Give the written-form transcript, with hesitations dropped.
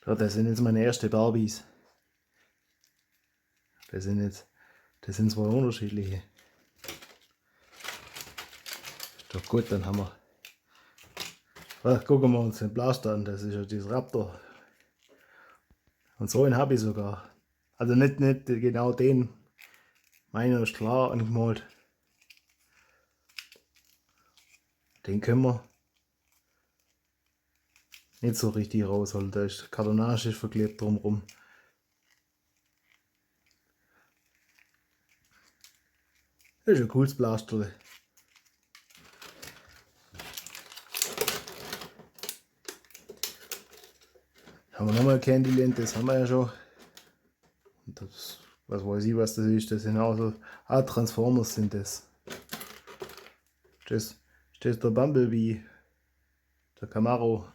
So, das sind jetzt meine ersten Barbies. Das sind zwei unterschiedliche. Ist doch gut, dann haben wir. Ach, gucken wir uns den Blaster an, das ist ja dieses Raptor. Und so einen habe ich sogar. Also nicht genau den. Meiner ist klar angemalt. Den können wir nicht so richtig rausholen. Da ist Kartonage verklebt drumherum. Das ist ein cooles Blasterle. Haben wir nochmal Candyland, das haben wir ja schon. Und das, was weiß ich, was das ist. Das sind also Transformers sind das. Das ist der Bumblebee, der Camaro.